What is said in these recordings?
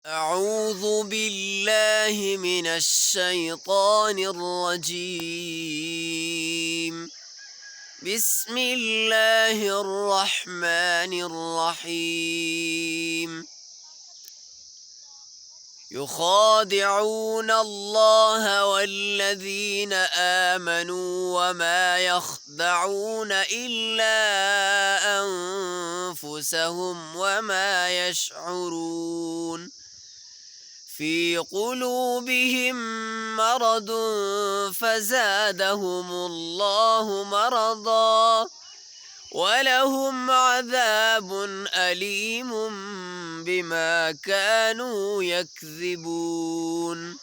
أعوذ بالله من الشيطان الرجيم. بسم الله الرحمن الرحيم. يخادعون الله والذين آمنوا وما يخدعون إلا أنفسهم وما يشعرون. في قلوبهم مرض فزادهم الله مرضا ولهم عذاب أليم بما كانوا يكذبون.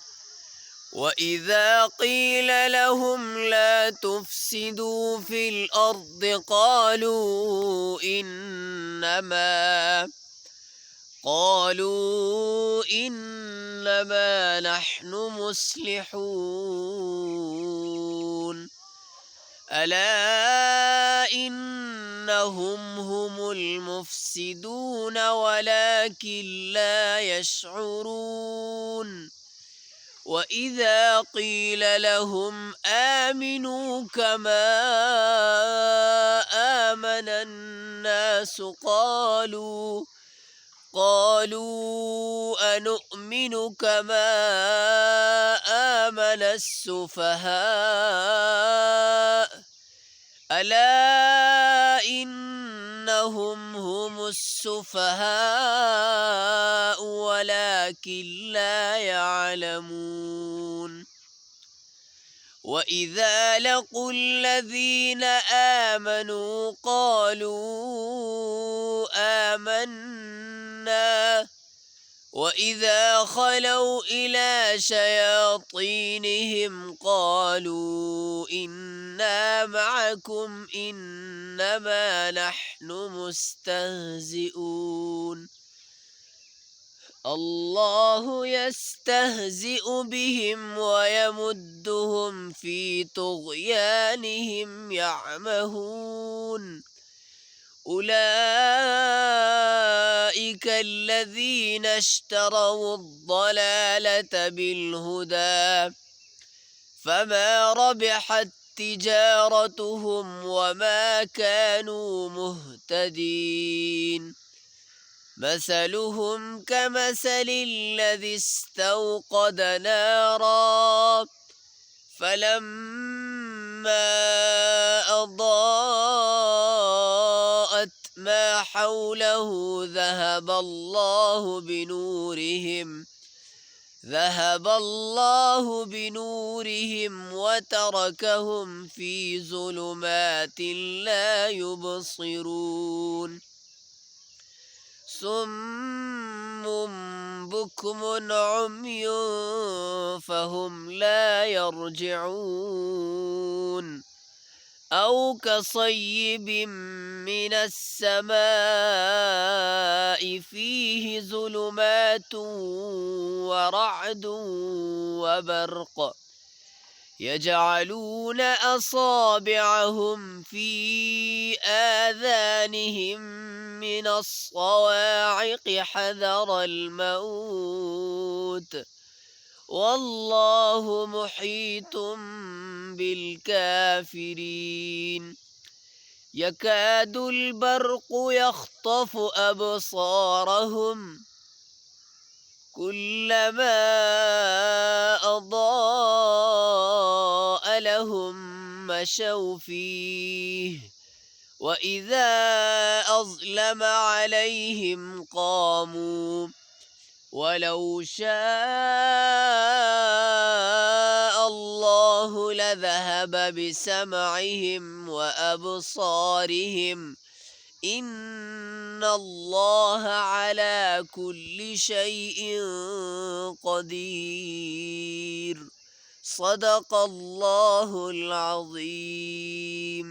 وإذا قيل لهم لا تفسدوا في الأرض قالوا إنما نحن مصلحون. ألا إنهم هم المفسدون ولكن لا يشعرون. وإذا قيل لهم آمنوا كما آمن الناس قالوا أنؤمن كما آمن السفهاء. ألا إنهم هم السفهاء ولكن لا يعلمون. وإذا لقوا الذين آمنوا قالوا آمنا وإذا خلوا إلى شياطينهم قالوا إنا معكم إنما نحن مستهزئون. الله يستهزئ بهم ويمدهم في طغيانهم يعمهون. أولئك الذين اشتروا الضلالة بالهدى فما ربحت تجارتهم وما كانوا مهتدين. مثلهم كمثل الذي استوقد نارا فلما أضاءت ما حوله ذهب الله بنورهم وتركهم في ظلمات لا يبصرون. صم بكم عمي فهم لا يرجعون. أو كصيب من السماء فيه ظلمات ورعد وبرق يجعلون أصابعهم في آذانهم من الصواعق حذر الموت والله محيط بالكافرين. يكاد البرق يخطف أبصارهم كلما أضاء لهم مشوا فيه وإذا أظلم عليهم قاموا ولو شاء الله لذهب بسمعهم وأبصارهم إن الله على كل شيء قدير. صدق الله العظيم.